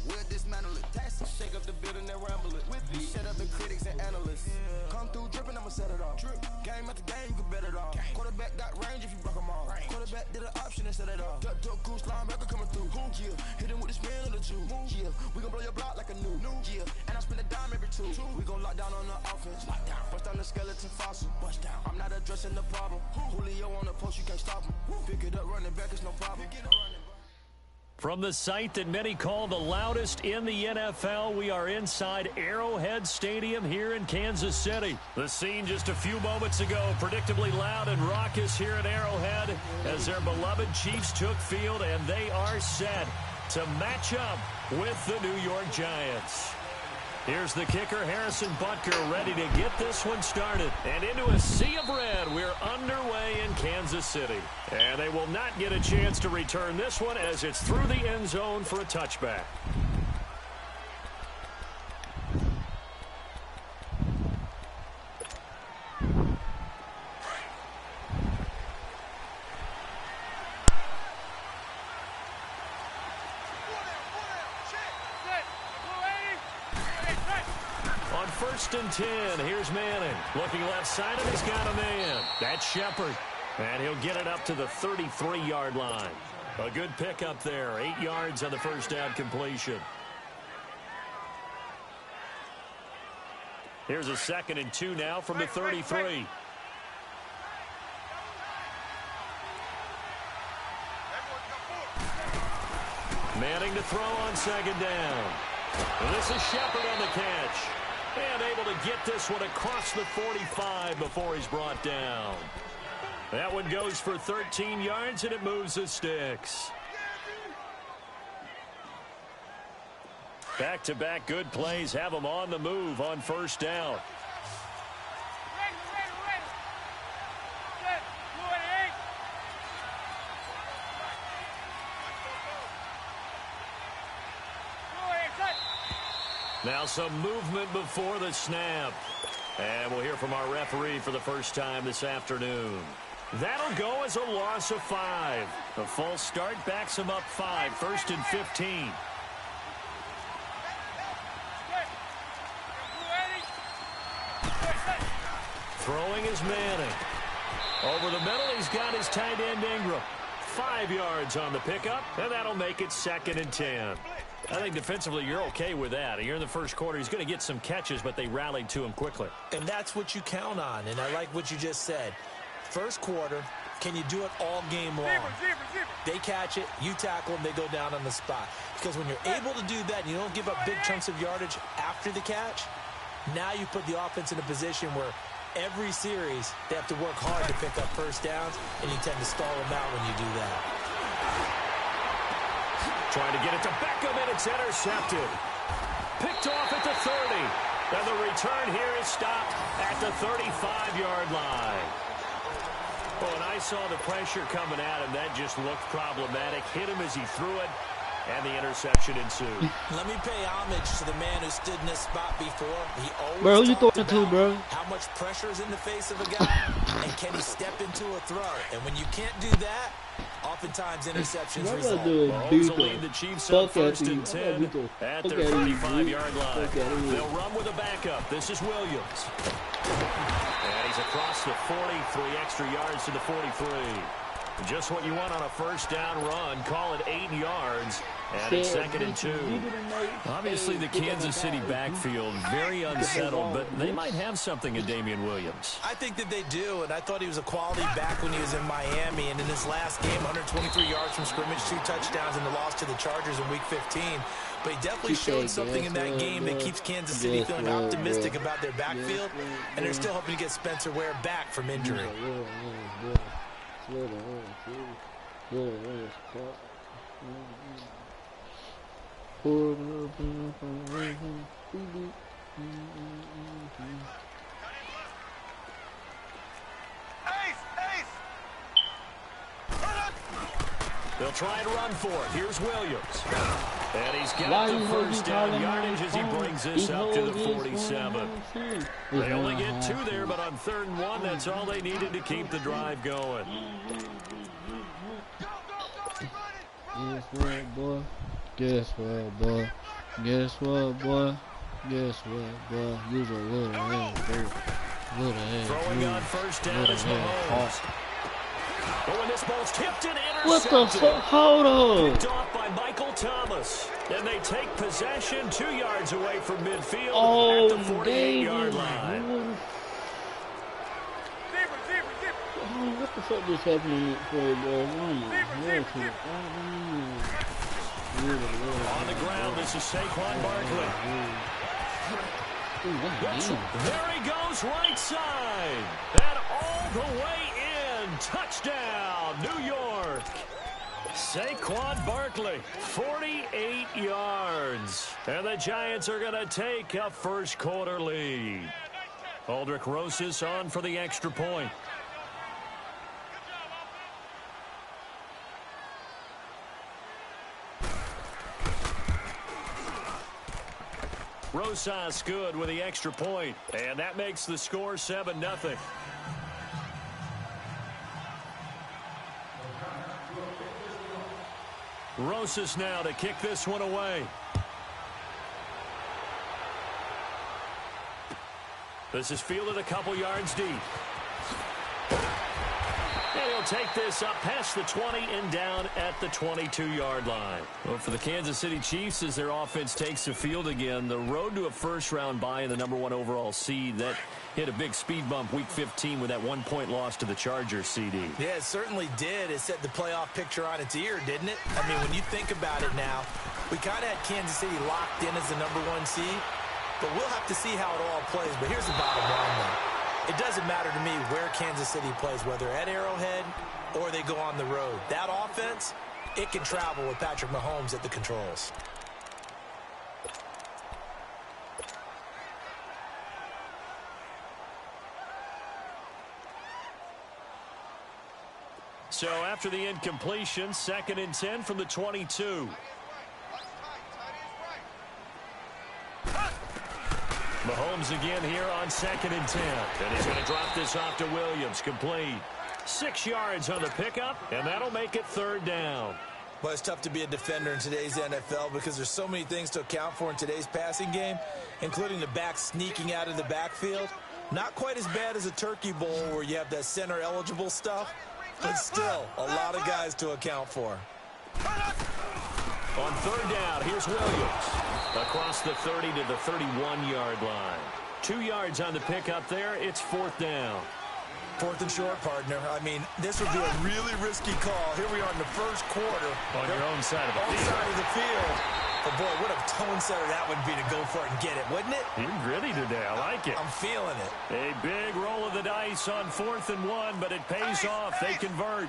We'll dismantle it. Taxi, shake up the building and ramble it. Whip it, shut up the critics and analysts. Come through dripping, I'ma set it off. Game after game, you can bet it all. Quarterback got range if you broke them all. Quarterback did an option and set it off. Duck, goose, linebacker coming through. Yeah, hit him with the spin of the Jew. Yeah, we gon' blow your block like a new. Yeah, and I spend a dime every two. We gon' lock down on the offense. Bust down the skeleton fossil. Bust down. I'm not addressing the problem. Julio on the post, you can't stop him. Pick it up, running back, it's no problem. From the site that many call the loudest in the NFL, we are inside Arrowhead Stadium here in Kansas City. The scene just a few moments ago, predictably loud and raucous here at Arrowhead as their beloved Chiefs took field, and they are set to match up with the New York Giants. Here's the kicker, Harrison Butker, ready to get this one started. And into a sea of red, we're underway in Kansas City. And they will not get a chance to return this one as it's through the end zone for a touchback. First and 10. Here's Manning. Looking left side, and he's got a man. That's Shepard. And he'll get it up to the 33-yard line. A good pickup there. 8 yards on the first down completion. Here's a 2nd and 2 now from the 33. Manning to throw on 2nd down. And this is Shepard on the catch. And able to get this one across the 45 before he's brought down. That one goes for 13 yards, and it moves the sticks. Back-to-back good plays have them on the move on first down. Now some movement before the snap. And we'll hear from our referee for the first time this afternoon. That'll go as a loss of 5. The false start backs him up 5. 1st and 15. Throwing is Manning. Over the middle, he's got his tight end Ingram. 5 yards on the pickup, and that'll make it 2nd and 10. I think defensively you're okay with that. Here in the first quarter, he's going to get some catches, but they rallied to him quickly. And that's what you count on, and I like what you just said. First quarter, can you do it all game long? They catch it, you tackle them, they go down on the spot. Because when you're able to do that and you don't give up big chunks of yardage after the catch, now you put the offense in a position where every series they have to work hard to pick up first downs, and you tend to stall them out when you do that. Trying to get it to Beckham, and it's intercepted. Picked off at the 30. And the return here is stopped at the 35-yard line. Oh, and I saw the pressure coming at him. That just looked problematic. Hit him as he threw it, and the interception ensued. Let me pay homage to the man who stood in this spot before. He always bro, you talked throw it too, bro. How much pressure is in the face of a guy, and can he step into a throw? And when you can't do that, oftentimes interceptions result. Mahomes will lead the Chiefs up 1st and 10 at their 35-yard line. They'll run with a backup. This is Williams. And he's across the 40, 3 extra yards to the 43. Just what you want on a first down run. Call it 8 yards. And it's 2nd and 2. Obviously, the Kansas City backfield very unsettled, but they might have something in Damian Williams. I think that they do, and I thought he was a quality back when he was in Miami. And in his last game, 123 yards from scrimmage, 2 touchdowns in the loss to the Chargers in Week 15. But he definitely showed something in that game that keeps Kansas City feeling optimistic about their backfield, and they're still hoping to get Spencer Ware back from injury. They'll try and run for it. Here's Williams. And he's got the first down yardage as he brings this up to the 47. They only get 2 there, but on 3rd and 1, that's all they needed to keep the drive going. Guess what, boy? Guess what, boy? Guess what, boy? Guess what, boy? You's a little ass dirt. Little ass. Throwing on first down is Mahomes. But when this ball's tipped and intercepted. What the fuck? Hold on. Picked off by Michael Thomas. And they take possession 2 yards away from midfield Oh, at the 48-yard line. Oh, what the fuck just happened for On the ground, this is Saquon Barkley. There he goes, right side. And all the way in. Touchdown, New York. Saquon Barkley, 48 yards. And the Giants are going to take a first quarter lead. Aldrich Rosas on for the extra point. Rosas good with the extra point, and that makes the score 7-0. Rosas now to kick this one away. This is fielded a couple yards deep. And he'll take this up past the 20 and down at the 22-yard line. Well, for the Kansas City Chiefs, as their offense takes the field again, the road to a first-round bye in the #1 overall seed, that hit a big speed bump week 15 with that 1-point loss to the Chargers, CD. Yeah, it certainly did. It set the playoff picture on its ear, didn't it? I mean, when you think about it now, we kind of had Kansas City locked in as the #1 seed, but we'll have to see how it all plays. But here's the bottom line, though. It doesn't matter to me where Kansas City plays, whether at Arrowhead or they go on the road. That offense, it can travel with Patrick Mahomes at the controls. So after the incompletion, 2nd and 10 from the 22. Mahomes again here on 2nd and 10. And he's going to drop this off to Williams. Complete. 6 yards on the pickup, and that'll make it 3rd down. Well, it's tough to be a defender in today's NFL because there's so many things to account for in today's passing game, including the back sneaking out of the backfield. Not quite as bad as a turkey bowl where you have that center-eligible stuff, but still a lot of guys to account for. On 3rd down, here's Williams. Across the 30 to the 31-yard line. 2 yards on the pickup there. It's 4th down. 4th and short, partner. I mean, this would be a really risky call. Here we are in the first quarter. On your own side of the field. Side of the field. But, boy, what a tone setter that would be to go for it and get it, wouldn't it? You're gritty today. I like it. I'm feeling it. A big roll of the dice on 4th and 1, but it pays off. They convert.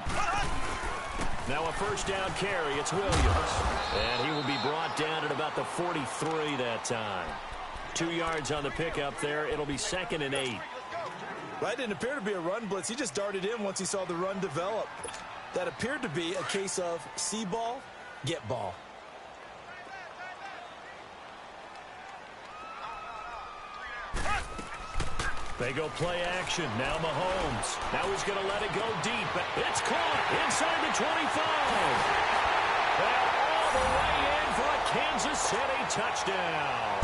Now a first down carry. It's Williams. And he will be brought down at about the 43 that time. 2 yards on the pickup there. It'll be 2nd and 8. That didn't appear to be a run blitz. He just darted in once he saw the run develop. That appeared to be a case of see ball, get ball. They go play action. Now Mahomes. Now he's going to let it go deep. It's caught inside the 25. And all the way in for a Kansas City touchdown.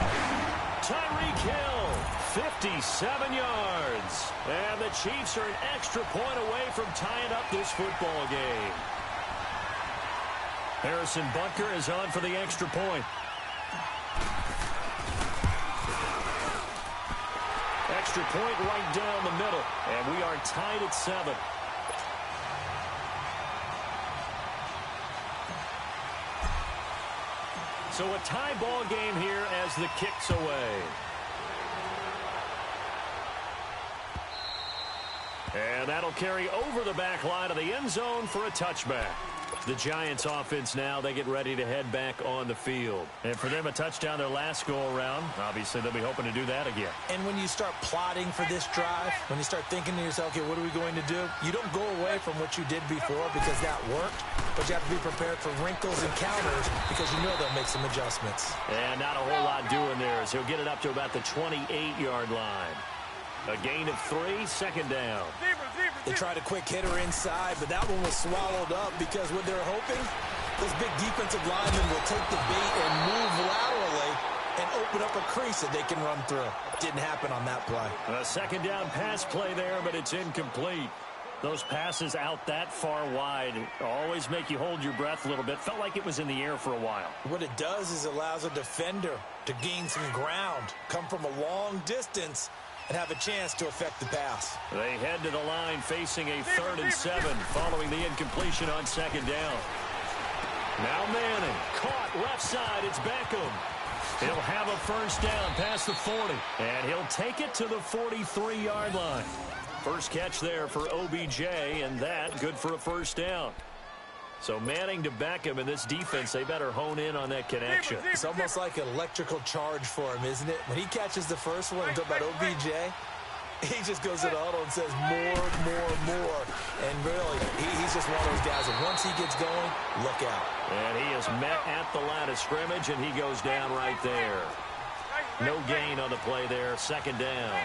Tyreek Hill, 57 yards. And the Chiefs are an extra point away from tying up this football game. Harrison Butker is on for the extra point. Extra point right down the middle. And we are tied at 7. So a tie ball game here as the kick's away. And that'll carry over the back line of the end zone for a touchback. The Giants offense now, they get ready to head back on the field. And for them, a touchdown their last go-around. Obviously, they'll be hoping to do that again. And when you start plotting for this drive, when you start thinking to yourself, okay, what are we going to do? You don't go away from what you did before because that worked, but you have to be prepared for wrinkles and counters because you know they'll make some adjustments. And not a whole lot doing there as he'll get it up to about the 28-yard line. A gain of 3, 2nd down. They tried a quick hitter inside, but that one was swallowed up because what they're hoping, those big defensive linemen will take the bait and move laterally crease that they can run through. Didn't happen on that play. A second down pass play there, but it's incomplete. Those passes out that far wide always make you hold your breath a little bit. Felt like it was in the air for a while. What it does is allows a defender to gain some ground, come from a long distance, and have a chance to affect the pass. They head to the line facing a 3rd and 7 following the incompletion on second down. Now Manning, caught left side, it's Beckham. He'll have a first down past the 40, and he'll take it to the 43-yard line. First catch there for OBJ, and that good for a first down. So Manning to Beckham in this defense, they better hone in on that connection. It's almost like an electrical charge for him, isn't it? When he catches the first one, talk about OBJ, he just goes to the huddle and says more. And really, he's just one of those guys that once he gets going, look out. And he is met at the line of scrimmage, and he goes down right there. No gain on the play there, second down.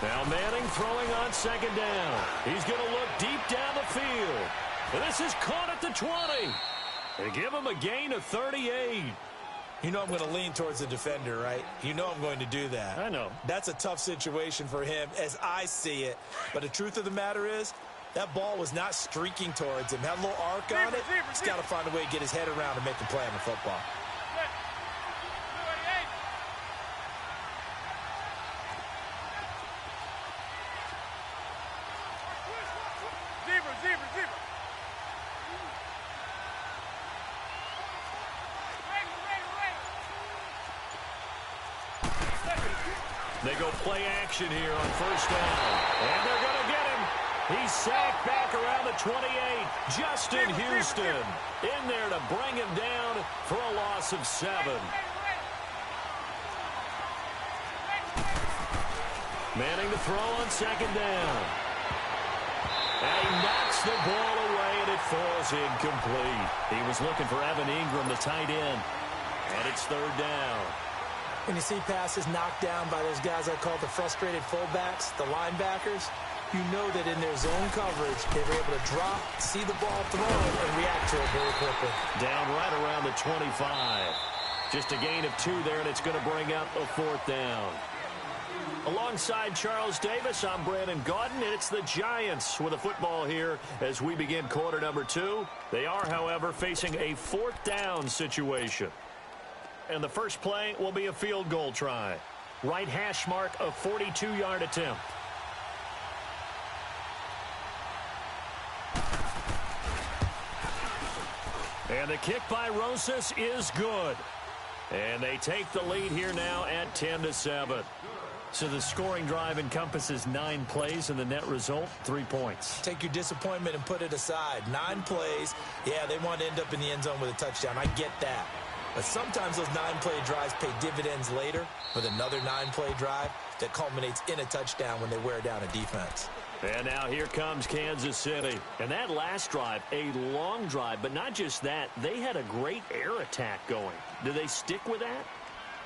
Now Manning throwing on second down. He's going to look deep down the field. And this is caught at the 20. They give him a gain of 38. You know I'm going to lean towards the defender, right? You know I'm going to do that. I know. That's a tough situation for him as I see it. But the truth of the matter is, that ball was not streaking towards him. Had a little arc on it. He's got to find a way to get his head around and make a play on the football. They go play action here on first down. And they're going to get him. He's sacked back around the 28. Justin Houston in there to bring him down for a loss of 7. Manning to throw on second down. And he knocks the ball away, and it falls incomplete. He was looking for Evan Ingram, the tight end. And it's third down. When you see passes knocked down by those guys I call the frustrated fullbacks, the linebackers, you know that in their zone coverage, they were able to drop, see the ball thrown, and react to it very quickly. Down right around the 25. Just a gain of 2 there, and it's going to bring up a 4th down. Alongside Charles Davis, I'm Brandon Gaudin, and it's the Giants with a football here as we begin quarter number 2. They are, however, facing a 4th down situation. And the first play will be a field goal try. Right hash mark, a 42-yard attempt. And the kick by Rosas is good. And they take the lead here now at 10-7. So the scoring drive encompasses 9 plays, and the net result, 3 points. Take your disappointment and put it aside. 9 plays. Yeah, they want to end up in the end zone with a touchdown. I get that. But sometimes those 9-play drives pay dividends later with another 9-play drive that culminates in a touchdown when they wear down a defense. And now here comes Kansas City. And that last drive, a long drive, but not just that. They had a great air attack going. Do they stick with that?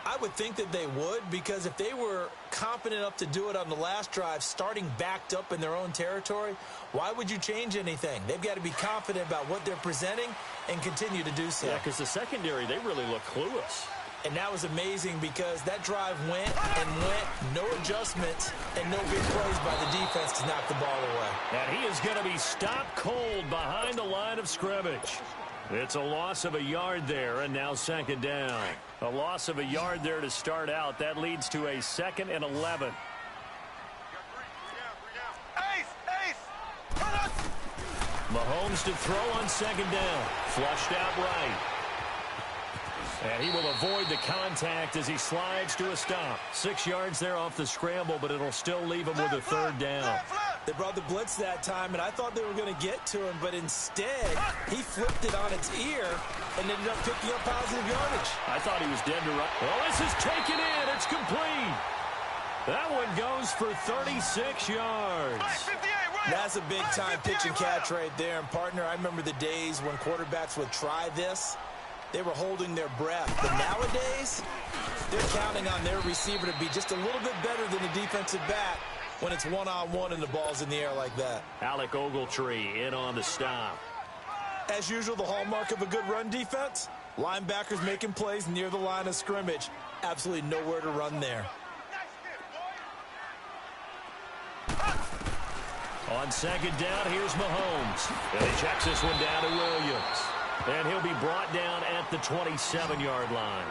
I would think that they would, because if they were confident enough to do it on the last drive, starting backed up in their own territory, why would you change anything? They've got to be confident about what they're presenting and continue to do so. Yeah, because the secondary, they really look clueless. And that was amazing because that drive went, no adjustments, and no big plays by the defense to knock the ball away. And he is going to be stopped cold behind the line of scrimmage. It's a loss of a yard there, and now second down. A loss of a yard there to start out. That leads to a 2nd and 11. Mahomes to throw on second down. Flushed out right. And he will avoid the contact as he slides to a stop. 6 yards there off the scramble, but it'll still leave him with a 3rd down. They brought the blitz that time, and I thought they were going to get to him, but instead, he flipped it on its ear and ended up picking up positive yardage. I thought he was dead to right. Well, this is taken in. It's complete. That one goes for 36 yards. That's a big-time pitch and catch right there. And, partner, I remember the days when quarterbacks would try this. They were holding their breath. But nowadays, they're counting on their receiver to be just a little bit better than the defensive back when it's one-on-one and the ball's in the air like that. Alec Ogletree in on the stop. As usual, the hallmark of a good run defense, Linebackers making plays near the line of scrimmage. Absolutely nowhere to run there. On second down, here's Mahomes. And he checks this one down to Williams. And he'll be brought down at the 27-yard line.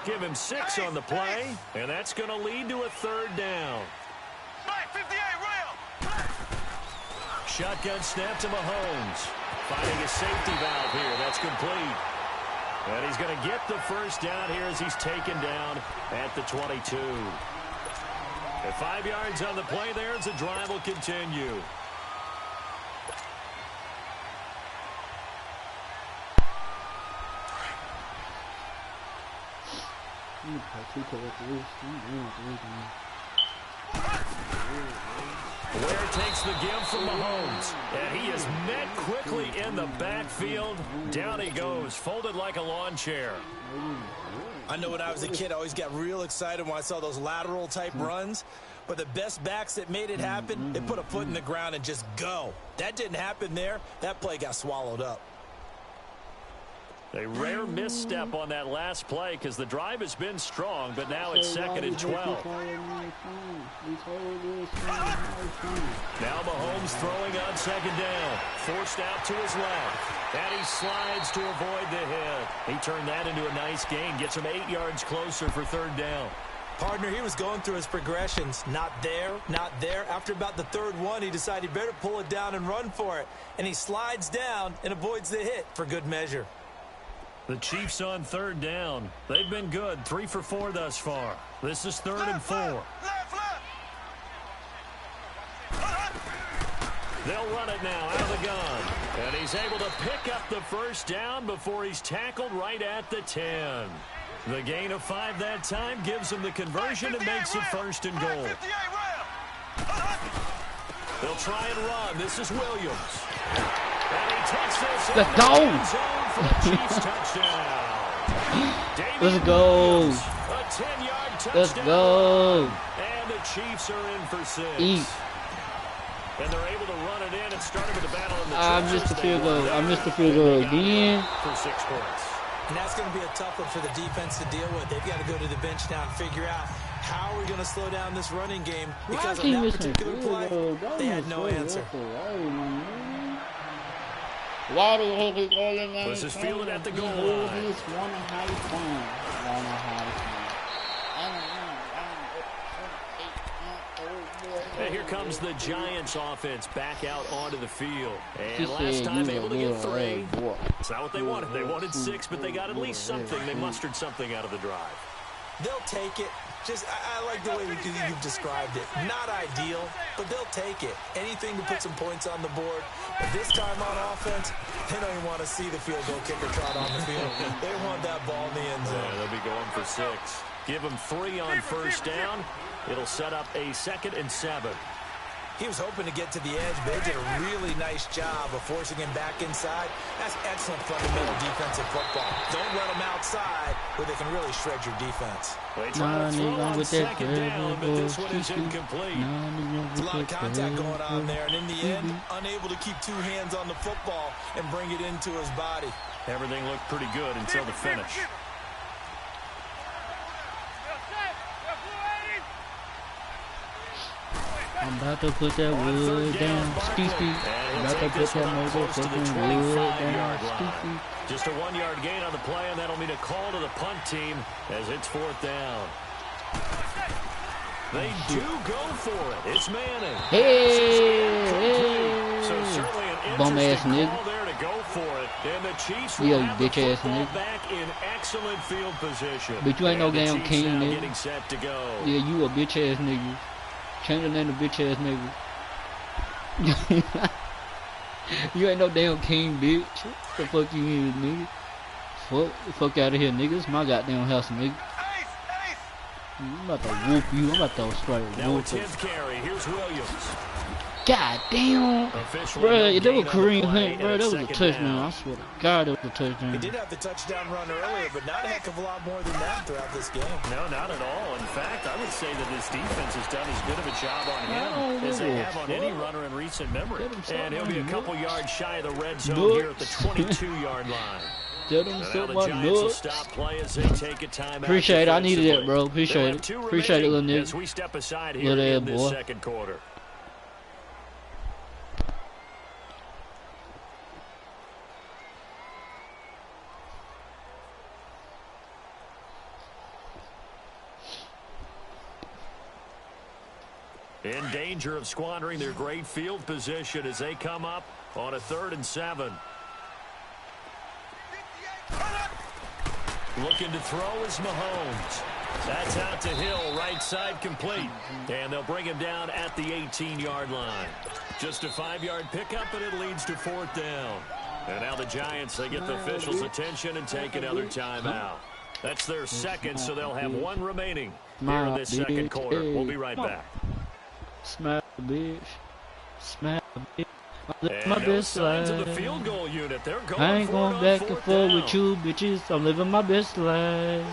Give him 6 on the play, and that's going to lead to a third down. Shotgun snap to Mahomes. Finding a safety valve here. That's complete. And he's going to get the first down here as he's taken down at the 22. At 5 yards on the play there as the drive will continue. Ware takes the give from Mahomes. And he is met quickly in the backfield. Down he goes, folded like a lawn chair. I know when I was a kid, I always got real excited when I saw those lateral type runs. But the best backs that made it happen, they put a foot in the ground and just go. That didn't happen there. That play got swallowed up. A rare misstep on that last play because the drive has been strong, but now it's 2nd and 12. Now Mahomes throwing on second down. Forced out to his left. And he slides to avoid the hit. He turned that into a nice gain. Gets him 8 yards closer for third down. Partner, he was going through his progressions. Not there, not there. After about the third one, he decided he better pull it down and run for it. And he slides down and avoids the hit for good measure. The Chiefs on third down. They've been good. 3 for 4 thus far. This is 3rd and 4. They'll run it now out of the gun. And he's able to pick up the first down before he's tackled right at the 10. The gain of 5 that time gives him the conversion and makes it 1st and goal. They'll try and run. This is Williams. And he takes this. Let's go. For the Chiefs touchdown. Let's go. A 10-yard touchdown. Let's go. And the Chiefs are in for 6. Eat. And they're able to run it in and start it with the battle in the I missed the field goal. I missed the field goal again. For 6 points. And that's going to be a tough one for the defense to deal with. They've got to go to the bench now and figure out how are we going to slow down this running game. Because on that particular play, they had no answer. This is fielded at the goal line. And here comes the Giants offense back out onto the field. And last time able to get 3. It's not what they wanted. They wanted 6, but they got at least something. They mustered something out of the drive. They'll take it. Just, I like the way you've described it. Not ideal, but they'll take it. Anything to put some points on the board. But this time on offense, they don't even want to see the field goal kicker trot on the field. They want that ball in the end zone. Yeah, they'll be going for 6. Give them 3 on first down. It'll set up a 2nd and 7. He was hoping to get to the edge, but they did a really nice job of forcing him back inside. That's excellent fundamental defensive football. Don't let them outside where they can really shred your defense. They try to throw on second down, but this one is incomplete. There's a lot of contact going on there, and in the end, unable to keep 2 hands on the football and bring it into his body. Everything looked pretty good until the finish. I'm about to put that wood down. Ski. I'm about to put that motherfucking wood down. Ski. Just a 1-yard gain on the play, and that'll mean a call to the punt team as it's 4th down. They do go for it. It's Manning. Hey. So certainly an Bum-ass interesting nigga. call there to go for it. And the Chiefs Yo, will have the bitch-ass football nigga. back in excellent field position. But you ain't no And the damn Chiefs king, now nigga. getting set to go. Yeah, you a bitch ass nigga. Change your name to bitch ass nigga. You ain't no damn king, bitch. The fuck you is, nigga? Fuck out of here, nigga. It's my goddamn house, nigga. I'm about to whoop you. I'm about to straight Now a whoop you. 10th carry. Here's Williams. God damn. Officially Bro, no that was gain on the Kareem play, Hunt, bro. and That it's was a 2nd touchdown. down. I swear to God, that was a He touchdown. did have the touchdown run earlier, but not a heck of a lot more than that throughout this game. No, not at all. In fact, I would say that this defense has done as good of a job on him as they have on any runner in recent memory. And he'll be a couple yards shy of the red zone here at the 22-yard line. Tell them to Now suck the my Giants will nuts. stop play as they take a timeout. Appreciate it. I needed that, bro. They'll Appreciate have it. 2 Appreciate it, little remaining nigga. as we step aside here Little in this boy. second quarter. In danger of squandering their great field position as they come up on a 3rd and 7. Looking to throw is Mahomes. That's out to Hill, right side complete. And they'll bring him down at the 18-yard line. Just a 5-yard pickup, and it leads to 4th down. And now the Giants, they get the officials' attention and take another timeout. That's their second, so they'll have 1 remaining here in this second quarter. We'll be right back. Smack the bitch. Smack the bitch. And My no best signs life. of the field goal unit. They're going I ain't for it going on back and 4th forth down. with you, bitches. I'm living my best life.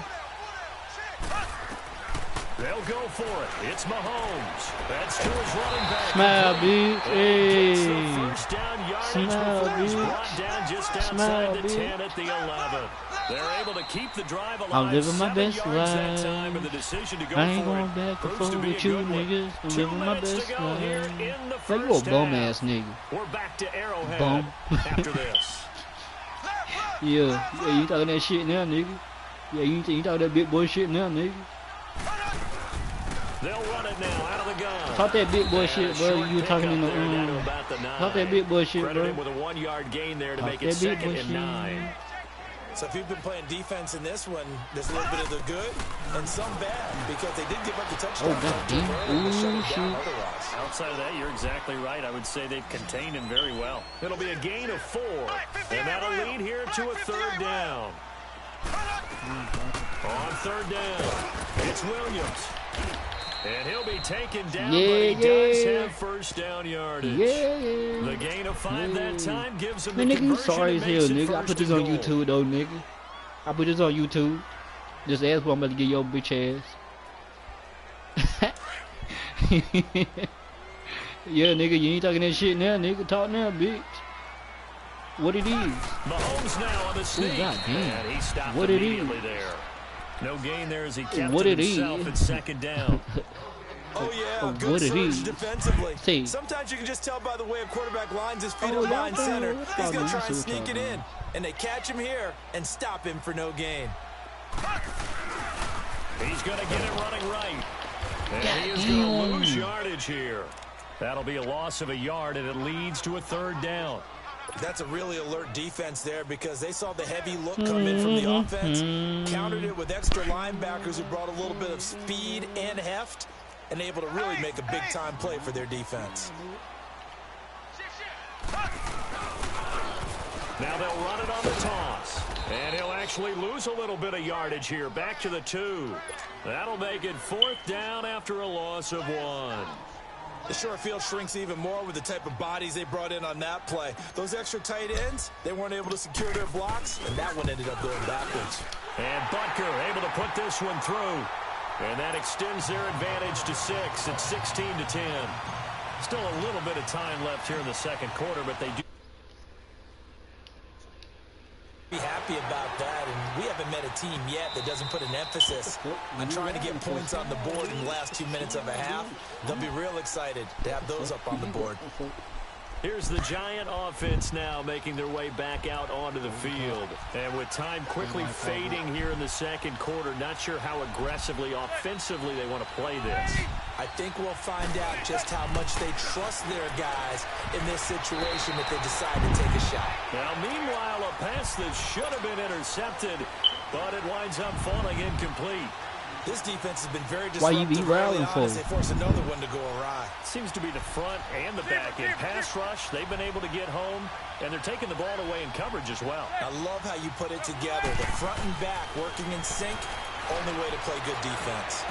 They'll go for it. It's Mahomes. That's to his running back. Smile, bitch. And gets the Hey. first down yardage Smile, before he's bitch. brought down just outside Smile, the bitch. 10 at the 11. They're able to keep the drive alive. I'm living my 7 best yards that life. time, and the decision to go I ain't for going it back and proves forth to be with a you, good one. niggas. I'm 2 living my minutes best to go here life. in the Like first you a bum half. ass nigga. We're back to Arrowhead Bum. after this. Yeah, you talking that shit now, nigga. Yeah, you talking that big boy shit now, nigga. They'll run it now out of the gun. Talk that big boy And shit, a bro. short You were talking in the pickup there down to about the 9. talk that big boy shit, Credit bro. him with a 1-yard gain there to Talk make it that big 2nd boy and shit. 9. So if you've been playing defense in this one, there's a little bit of the good and some bad because they did give up the touchdown. Oh, goddamn. Ooh, shit. Outside of that, you're exactly right. I would say they've contained him very well. It'll be a gain of 4, and that'll lead here to a 3rd down. On 3rd down, it's Williams. And he'll be taken down, Yeah, but he does yeah. have first down yardage. Yeah. The gain of 5 that time gives him Man, the nigga, you conversion sorry that as hell, makes it nigga. I first put this and on goal. YouTube, though, nigga. I put this on YouTube. Just ask what I'm about to get your bitch ass. Yeah, nigga, you ain't talking that shit now, nigga. Talk now, bitch. What it is? Mahomes now on the sneak. goddamn. And he stopped What it immediately is? there. No gain there as he kept What it it himself is? at 2nd down. Oh, yeah, What good it surge is? defensively. See. Sometimes you can just tell by the way a quarterback lines his feet Oh, up behind y'all center. know. He's going Oh, to try man, and see what sneak it y'all in. And they catch him here and stop him for no gain. He's going to get it running right. And he is going to lose yardage here. That'll be a loss of a yard, and it leads to a 3rd down. That's a really alert defense there because they saw the heavy look come in from the offense, countered it with extra linebackers who brought a little bit of speed and heft, and able to really make a big-time play for their defense. Now they'll run it on the toss. And he'll actually lose a little bit of yardage here. Back to the 2. That'll make it 4th down after a loss of 1. The short field shrinks even more with the type of bodies they brought in on that play. Those extra tight ends, they weren't able to secure their blocks, and that one ended up going backwards. And Butker able to put this one through. And that extends their advantage to 6. It's 16-10. Still a little bit of time left here in the second quarter, but they do Be happy about that, and we haven't met a team yet that doesn't put an emphasis on trying to get points on the board in the last 2 minutes of a half. They'll be real excited to have those up on the board. Here's the Giant offense now making their way back out onto the field. And with time quickly fading here in the second quarter, not sure how aggressively, offensively they want to play this. I think we'll find out just how much they trust their guys in this situation if they decide to take a shot. Now, meanwhile, a pass that should have been intercepted, but it winds up falling incomplete. This defense has been very Why you disruptive. be early rallying on for? as they force another one to go awry. Seems to be the front and the back end. Pass rush, they've been able to get home, and they're taking the ball away in coverage as well. I love how you put it together. The front and back working in sync. Only way to play good defense.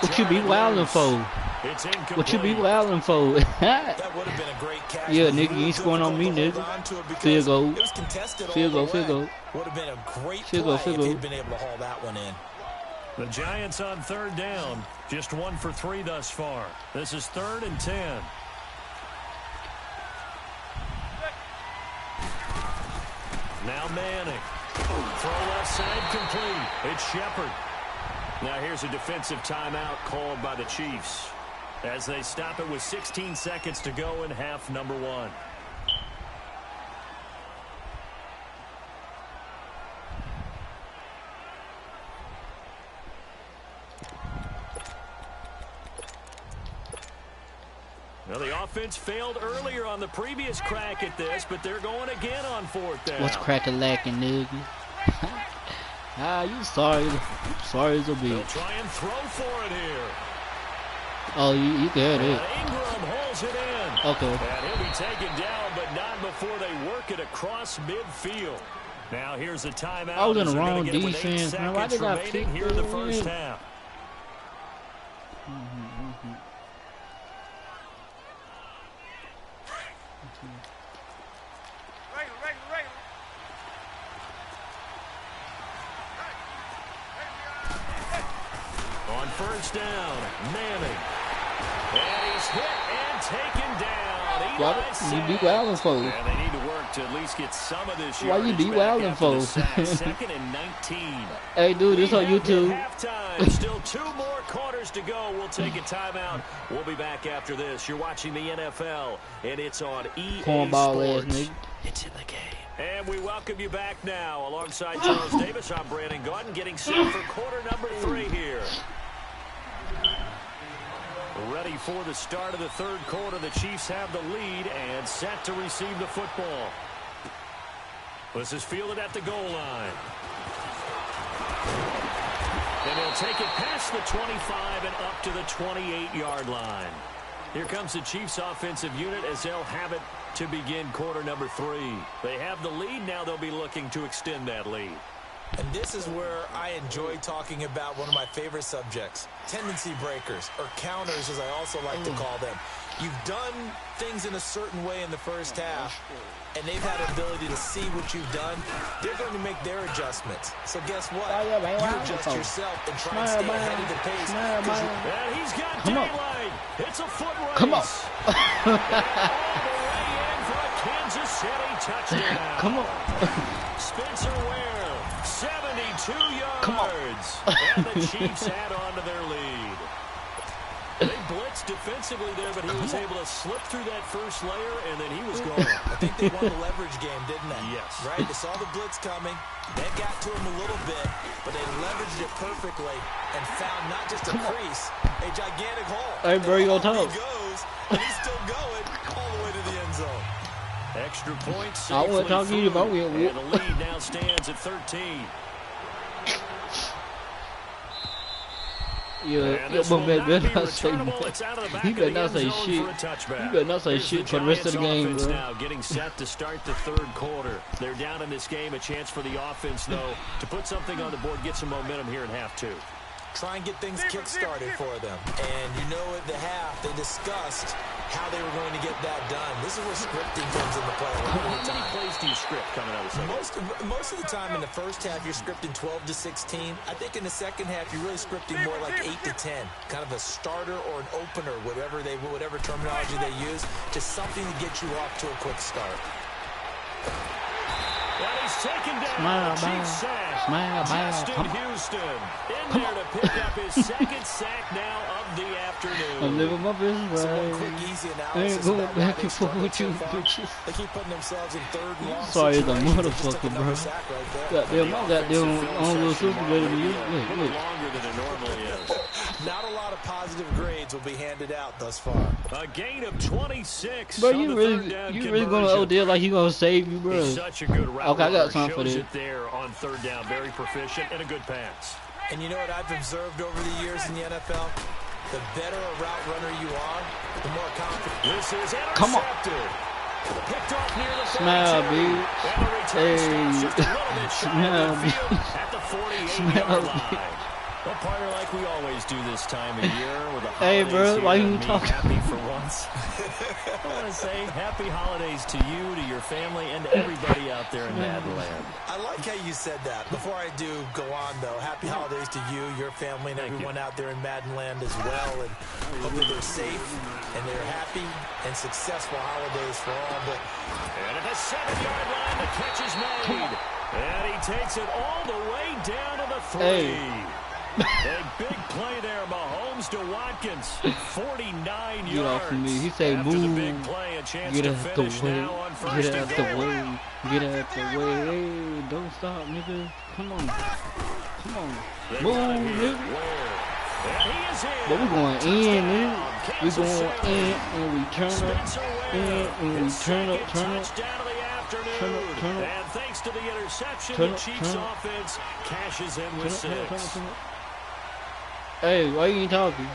What you be wildin' for? It's incomplete. What you be wildin' for? That would have been a great catch. Yeah, It was nigga, you real ain't scoring on me, difficult to hold nigga. on to it because Field goal. it was contested Field all goal, the field way. goal. Would have been a great Field play goal, field if goal. he'd been able to haul that one in. The Giants on 3rd down. Just 1 for 3 thus far. This is 3rd and 10. Now Manning. Throw left side complete. It's Shepard. Now here's a defensive timeout called by the Chiefs as they stop it with 16 seconds to go in half number 1. Well, the offense failed earlier on the previous crack at this, but they're going again on 4th down. What's crack-a-lacking, nigga? You sorry as a bitch. They'll try and throw for it here. Oh, you got it. Ingram holds it in. Okay. And he'll be taken down, but not before they work it across midfield. Now here's a timeout. I was in the wrong defense, man. Why did I pick here in the first half? On first down, Manning. And he's hit and taken down. You be wilding for? And they need to work to at least get some of this. Why you be wilding for? Second and 19. Hey, dude, this on YouTube. Halftime. Still 2 more quarters to go. We'll take a timeout. We'll be back after this. You're watching the NFL, and it's on EA Cornball Sports. ass nigga. It's in the game. And we welcome you back now. Alongside Charles Davis, I'm Brandon Gordon, getting set for quarter number 3 here. Ready for the start of the 3rd quarter. The Chiefs have the lead and set to receive the football. This is fielded at the goal line. And they'll take it past the 25 and up to the 28-yard line. Here comes the Chiefs offensive unit as they'll have it to begin quarter number 3. They have the lead. Now they'll be looking to extend that lead. And this is where I enjoy talking about one of my favorite subjects, tendency breakers, or counters as I also like to call them. You've done things in a certain way in the first half, and they've had an ability to see what you've done. They're going to make their adjustments. So guess what? You adjust yourself and try and stay ahead of the pace. And he's got daylight. It's a foot race. Come on. All the way in for a Kansas City touchdown. Come on. Spencer Ware. 72 yards. Come on. And the Chiefs add on to their lead. They blitzed defensively there, but he was able to slip through that first layer, and then he was gone. I think they won the leverage game, didn't they? Yes. Right? They saw the blitz coming. That got to him a little bit, but they leveraged it perfectly and found not just a crease, a gigantic hole. Hey, bro, you gonna talk? He goes, and he's still going all the way to the end zone. Extra points. I wasn't talking to you about it. And the lead now stands at 13. Yeah, but better not say he better not say shit. He better not say shit for the rest of the game, bro. Now getting set to start the 3rd quarter. They're down in this game. A chance for the offense, though, to put something on the board, get some momentum here in half 2. Try and get things kick-started for them. And you know at the half, they discussed how they were going to get that done. This is where scripting comes into play a lot of the time. How many plays do you script coming out of the second? Most of the time in the first half, you're scripting 12 to 16. I think in the second half, you're really scripting more like 8 to 10. Kind of a starter or an opener, whatever terminology they use, just something to get you off to a quick start. And he's taken down. Chiefs sack. Justin Houston in there to pick up his 2nd sack now of the afternoon. I'm living my business, So right? one quick, easy I ain't analysis going about why back they and forth struggled with you, so far. bitches. They keep putting themselves in 3rd and long Sorry as a situations. They just took motherfucker, another bro. sack right there. Goddamn, I got them on little sister better than you. Look. Longer than it normally is. Not a lot of positive grades will be handed out thus far. A gain of 26. Bro, on you the really, third down you really gonna conversion. OD like he gonna save you, bro? He's such a good route Okay, I got runner. something for Shows this. it there on 3rd down. Very proficient and a good pass. And you know what I've observed over the years in the NFL? The better a route runner you are, the more confident. This is intercepted. Come on. Picked off near the 42. Smile, bitch. And the return stops just a Hey. little bit shy Smile, of the field at the 48-yard line. bitch. Well, partner, like we always do this time of year with the Hey, holidays bro, here why and you me talking? happy for once. I want to say happy holidays to you, to your family, and to everybody out there in Madden land. I like how you said that. Before I do go on, though, happy holidays to you, your family, and everyone out there in Madden land as well. And hopefully they're safe and they're happy and successful holidays for all. But And at the 7-yard line, the catch is made. And he takes it all the way down to the 3. Hey. A big play there, Mahomes to Watkins, 49 yards. Get off of me. He say After move. the big play, a chance Get to out the finish way. now on Get first out and the goal. way. Get out the way. Hey, don't stop, nigga. Come on. Come on. They Move, run it here. nigga. Ware. And he is in. But we going in, nigga. We Kansas going City. in and we turn up. Spencer In Ware, and we his turn up, second turn up. touchdown of the afternoon. Turn up. And thanks to the interception, Turn the up, Chiefs turn up. offense cashes in with Turn up. 6. Hey, why you ain't talking?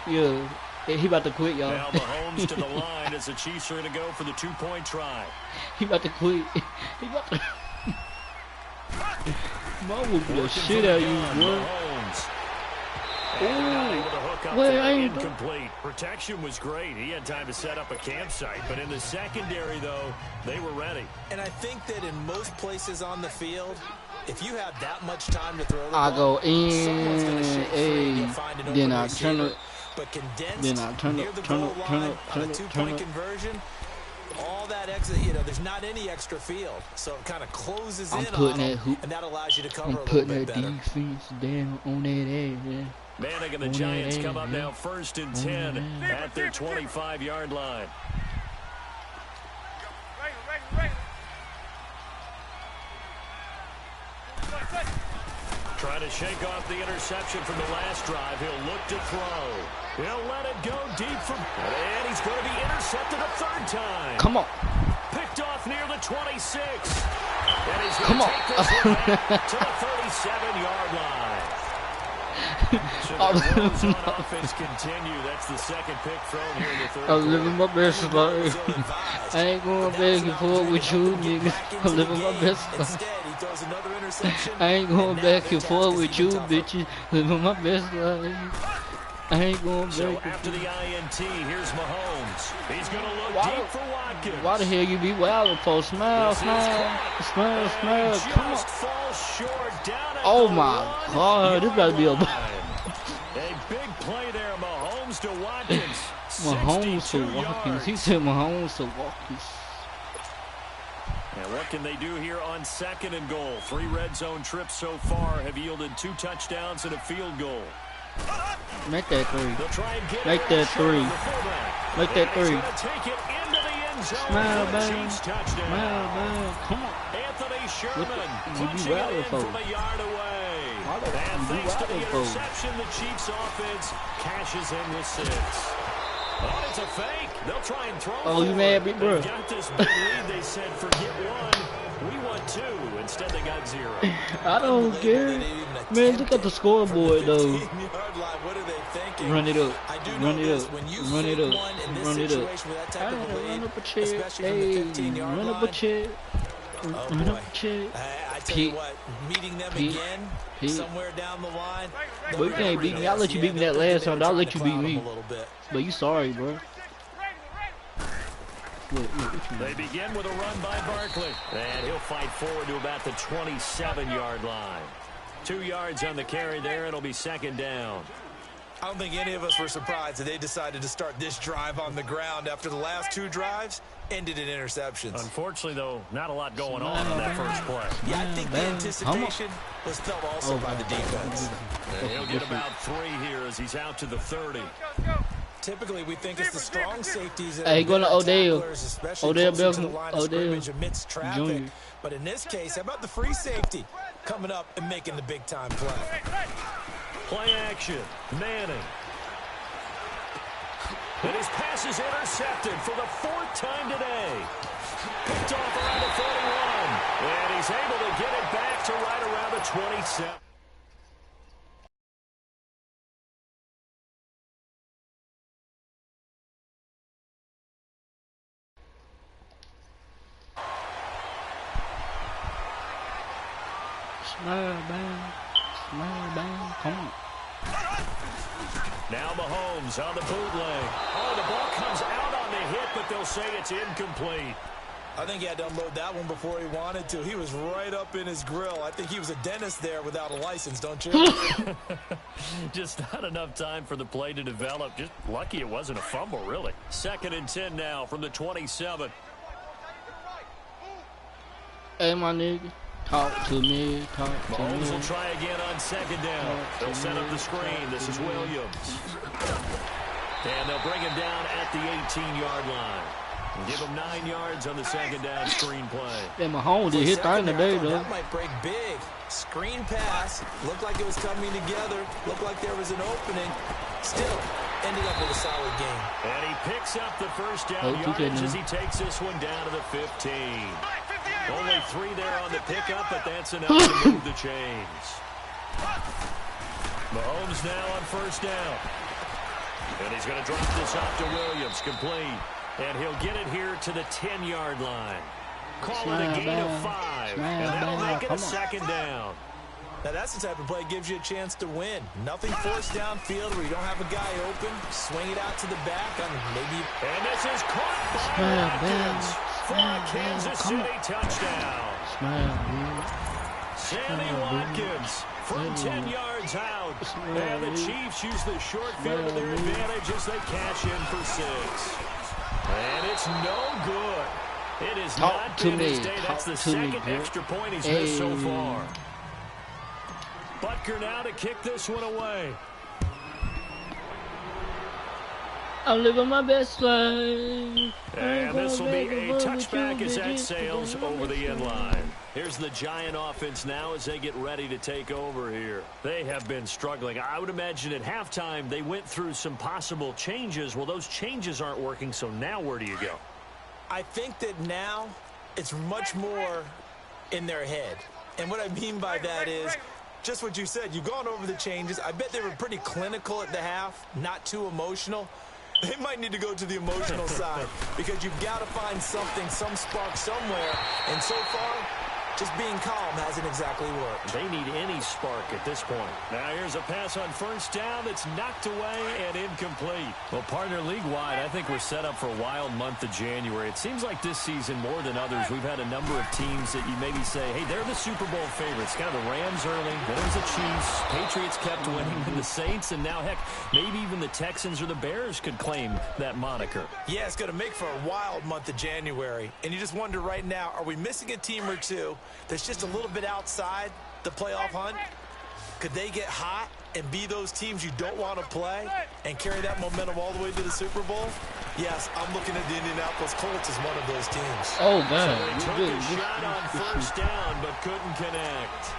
Yeah, he about to quit, y'all. Now Mahomes to the line as the Chiefs are going to go for the 2-point try. He about to quit. He about to. Mom will beat the shit out of you, boy. Mahomes. Ooh. Not able to hook up Wait, there. I ain't Incomplete. Protection was great. He had time to set up a campsite. But in the secondary, though, they were ready. And I think that in most places on the field, if you have that much time to throw the I ball, go in, someone's gonna shake free and you'll hey, find an then open I turn receiver. it, But condensed then I turn near up, the turn goal up, turn line up, on turn a up, turn two-point up. conversion, all that extra, there's not any extra field. So it kind of closes I'm in putting on that them, hoop. and that allows you to cover I'm a little putting bit that better. defense down on that ass, man. Manning and the On that Giants ass, come up man. now 1st and On 10 that at their 25-yard line. Trying to shake off the interception from the last drive. He'll look to throw. He'll let it go deep from... And he's going to be intercepted a 3rd time. Come on. Picked off near the 26. And he's Come going on. to take this one back to the 37-yard line. So the woes on offense continue. That's the second pick thrown here in the 3rd I'm living my best life. I ain't going back and forth with you, nigga. I'm living my best life. Instead, he throws another interception. I ain't going now back their and forth task is with you, even tougher. bitches. Living my best life. I ain't going So back. after the INT, here's Mahomes. He's going to look Why- deep for Watkins. Why the hell you be wildin' for? Smile, This is smile, caught. smile, And smile. he Come on. just falls short down at Oh the my God, this about to be a- 1-yard line. A big play there, Mahomes to Watkins. Mahomes 62 to Watkins. He yards. said Mahomes to Watkins. And what can they do here on 2nd and goal? 3 red zone trips so far have yielded 2 touchdowns and a field goal. Make that 3. They'll try and get Make it that short of 3. the fullback. Make that And he's 3. gonna take it into the end zone Smile, for the man. Chiefs touchdown. Smile, man. Come on. Anthony Sherman you be punching it wildin' in for? from a yard away. Why the- And you be thanks to the wildin' for? interception, the Chiefs offense cashes in with 6. Oh, it's a fake. They'll try and throw Oh, you for mad, it. big bro? They got this big lead. They said, forget 1. We want 2. Instead, they got 0. I don't care. Man, look at the scoreboard, though. What are they thinking? Run it up. I do Run know it this. up. When you Run it fake up. one in this Run it up. situation with that type Hey, of a lead, run up a check. especially from Hey, the 15-yard run line, up a check. oh Run boy. up a check. I tell you Pete. what, meeting them Pete. again Pete. somewhere down the line. But you can't beat me. I'll let you beat me that last time. I'll let you beat me. But you sorry, bro. Look, what you They begin with a run by Barkley. And he'll fight forward to about the 27-yard line. 2 yards on the carry there. It'll be 2nd down. I don't think any of us were surprised that they decided to start this drive on the ground after the last 2 drives ended in interceptions. Unfortunately, though, not a lot going on that first play. Yeah, I think the anticipation was felt also by the defense. And he'll get about 3 here as he's out to the 30. Typically, we think it's the strong safeties that Hey, are going to better Odell. tacklers, especially Odell closer to the Beckham. line of Odell scrimmage amidst traffic. Junior. But in this case, how about the free safety coming up and making the big-time play? Play action. Manning. And his pass is intercepted for the 4th time today. Picked off around the 41. And he's able to get it back to right around the 27. Smile, man. Smile, man. Come on. Now Mahomes on the bootleg. Oh, the ball comes out on the hit, but they'll say it's incomplete. I think he had to unload that one before he wanted to. He was right up in his grill. I think he was a dentist there without a license, don't you? Just not enough time for the play to develop. Just lucky it wasn't a fumble, really. 2nd and 10 now from the 27. Hey, my nigga. Talk to me. Mahomes will try again on second down. They'll set up the screen. This is Williams. And they'll bring him down at the 18-yard line. Give him 9 yards on the second down screen play. Yeah, Mahomes did his thing today, though. That might break big. Screen pass. Looked like it was coming together. Looked like there was an opening. Still ended up with a solid game. And he picks up the first down yardage as he takes this one down to the 15. Only 3 there on the pickup, but that's enough to move the chains. Mahomes now on first down. And he's going to drop this off to Williams, complete. And he'll get it here to the 10-yard line. Call it a gain of 5. And that'll make it a second down. Now that's the type of play that gives you a chance to win. Nothing forced downfield where you don't have a guy open. Swing it out to the back. Maybe. And this is caught by Watkins for a Kansas City touchdown. Sammy Watkins from 10 yards out. And the Chiefs use the short field to their advantage as they cash in for 6. And it's no good. It is not been his day. That's the second extra point he's missed so far. Butker now to kick this one away. I'm living my best life. And this will be a touchback as that sails over the end line. Here's the Giant offense now as they get ready to take over here. They have been struggling. I would imagine at halftime they went through some possible changes. Well, those changes aren't working, so now where do you go? I think that now it's much more in their head. And what I mean by that is just what you said. You've gone over the changes. I bet they were pretty clinical at the half, not too emotional. They might need to go to the emotional side because you've got to find something, some spark somewhere. And so far, just being calm hasn't exactly worked. They need any spark at this point. Now here's a pass on first down that's knocked away and incomplete. Well, partner, league-wide, I think we're set up for a wild month of January. It seems like this season, more than others, we've had a number of teams that you maybe say, hey, they're the Super Bowl favorites. Kind of the Rams early, then it was the Chiefs. Patriots kept winning, and the Saints, and now, heck, maybe even the Texans or the Bears could claim that moniker. Yeah, it's going to make for a wild month of January. And you just wonder right now, are we missing a team or two that's just a little bit outside the playoff hunt? Could they get hot and be those teams you don't want to play and carry that momentum all the way to the Super Bowl? Yes, I'm looking at the Indianapolis Colts as one of those teams. Oh, man. So they took a shot on first down but couldn't connect.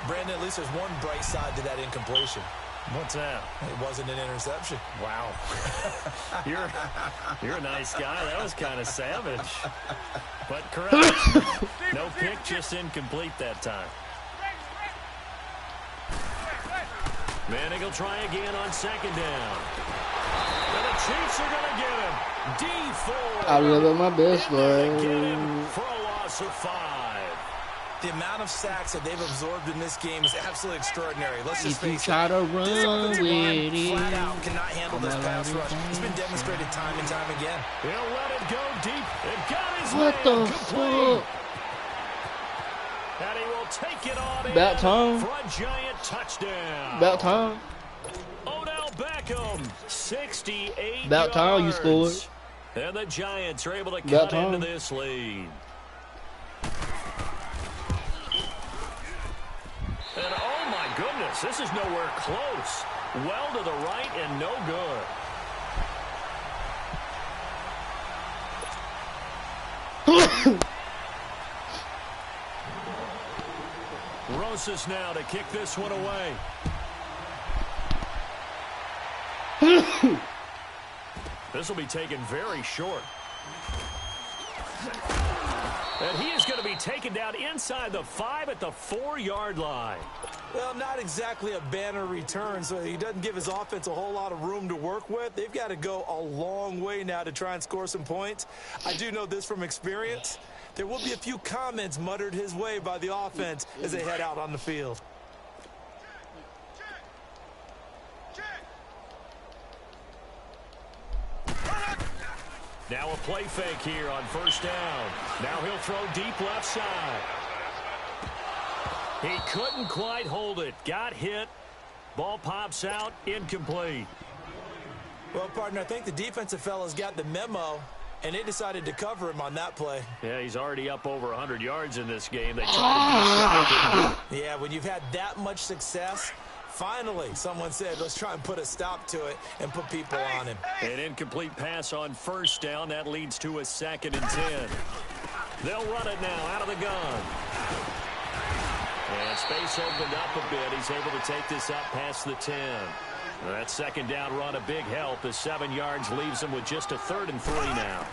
Brandon, at least there's one bright side to that incompletion. What's that? It wasn't an interception. Wow. You're a nice guy. That was kind of savage. But correct. No pick, just incomplete that time. Manning will try again on second down. And the Chiefs are going to get him. D4. I live my best life. Get him for a loss of 5. The amount of sacks that they've absorbed in this game is absolutely extraordinary. Let's just If you face try it. to This run offensive with line it, flat out cannot handle this pass rush. It's been demonstrated time and time again. He'll let it go deep. It got his what man the complete. fuck? And he will take it on About in time. for a Giant touchdown. About time. Odell Beckham, 68 About time you yards. scored. And the Giants are able to About cut into time. this lead. And oh my goodness, this is nowhere close. Well to the right and no good. Rosas now to kick this one away. This will be taken very short. And he is going to be taken down inside the 5 at the 4-yard line. Well, not exactly a banner return, so he doesn't give his offense a whole lot of room to work with. They've got to go a long way now to try and score some points. I do know this from experience. There will be a few comments muttered his way by the offense as they head out on the field. Now a play fake here on first down. Now he'll throw deep left side. He couldn't quite hold it. Got hit. Ball pops out. Incomplete. Well, partner, I think the defensive fella's got the memo, And they decided to cover him on that play. Yeah, he's already up over 100 yards in this game. They tried to Yeah, when you've had that much success, finally someone said, let's try and put a stop to it and put people on him. An incomplete pass on first down. That leads to a 2nd and 10. They'll run it now out of the gun. And space opened up a bit. He's able to take this up past the 10. That 2nd down run, a big help as 7 yards leaves him with just a 3rd and 3 now.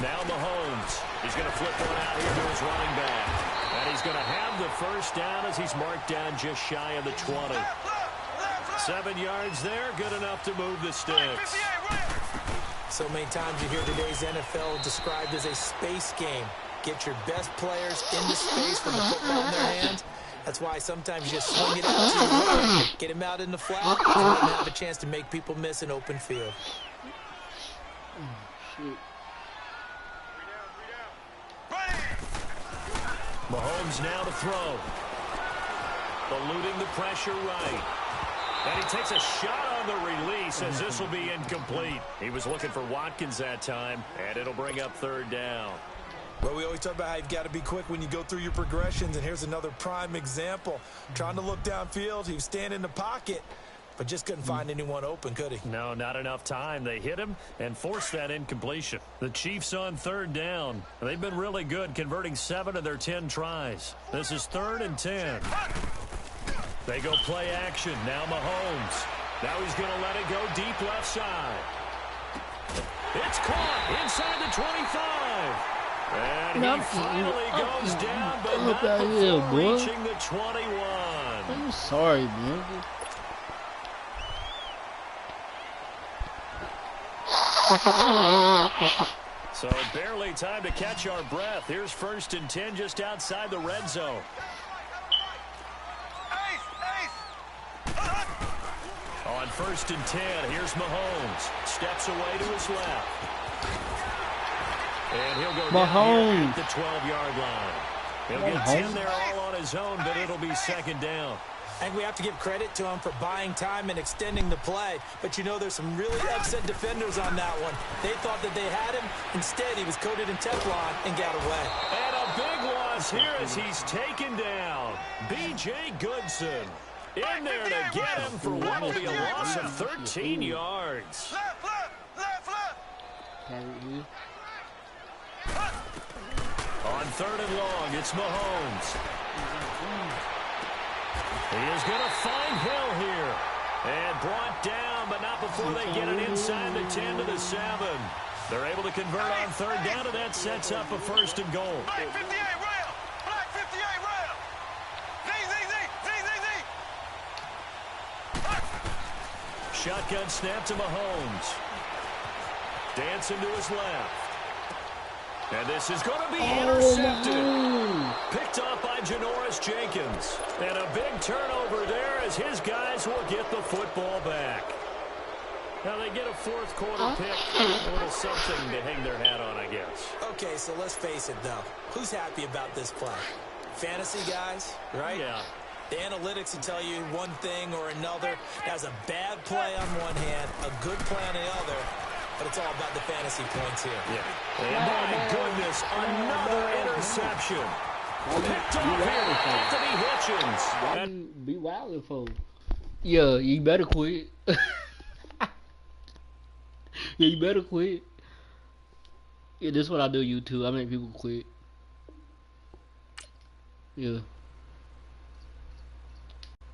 Now Mahomes. He's going to flip one out here to his running back. And he's going to have the first down as he's marked down just shy of the 20. 7 yards there, good enough to move the sticks. So many times you hear today's NFL described as a space game. Get your best players into space with the football in their hands. That's why sometimes you just swing it out to your right, get him out in the flat, and let him have a chance to make people miss an open field. Mahomes now to throw. Eluding the pressure right. And he takes a shot on the release as this will be incomplete. He was looking for Watkins that time, and it'll bring up 3rd down. Well, we always talk about how you've got to be quick when you go through your progressions, and here's another prime example. Trying to look downfield, he was standing in the pocket, but just couldn't find anyone open, could he? No, not enough time. They hit him and forced that incompletion. The Chiefs on 3rd down. They've been really good, converting 7 of their 10 tries. This is 3rd and 10. They go play action. Now Mahomes. Now he's going to let it go deep left side. It's caught inside the 25. And he finally goes down, but not before reaching the 21. I'm sorry, man. So barely time to catch our breath. Here's 1st and 10 just outside the red zone. On 1st and 10, here's Mahomes. Steps away to his left. And he'll go down here at the 12-yard line. He'll get 10 there all on his own, but it'll be 2nd down. I think we have to give credit to him for buying time and extending the play. But, you know, there's some really upset defenders on that one. They thought that they had him. Instead, he was coated in Teflon and got away. And a big loss here as he's taken down. B.J. Goodson in there to get him for what will be a loss of 13 yards. On 3rd and long, it's Mahomes. He is going to find Hill here. And brought down, but not before they get it inside the 10 to the 7. They're able to convert on 3rd down, and that sets up a 1st and goal. Black 58 rail! Black 58 rail! Shotgun snap to Mahomes. Dancing to his left. And this is going to be intercepted. Picked off by Janoris Jenkins. And a big turnover there as his guys will get the football back. Now they get a 4th quarter pick. A little something to hang their hat on, I guess. Okay, so let's face it, though. Who's happy about this play? Fantasy guys, right? Yeah. The analytics will tell you one thing or another. That's a bad play on one hand, a good play on the other. But it's all about the fantasy points here. Yeah. And my goodness, another interception. Picked off here, Anthony Hitchens. Be wildin' for. Yeah, you better quit. Yeah, you better quit. Yeah, this is what I do, YouTube. I make people quit. Yeah.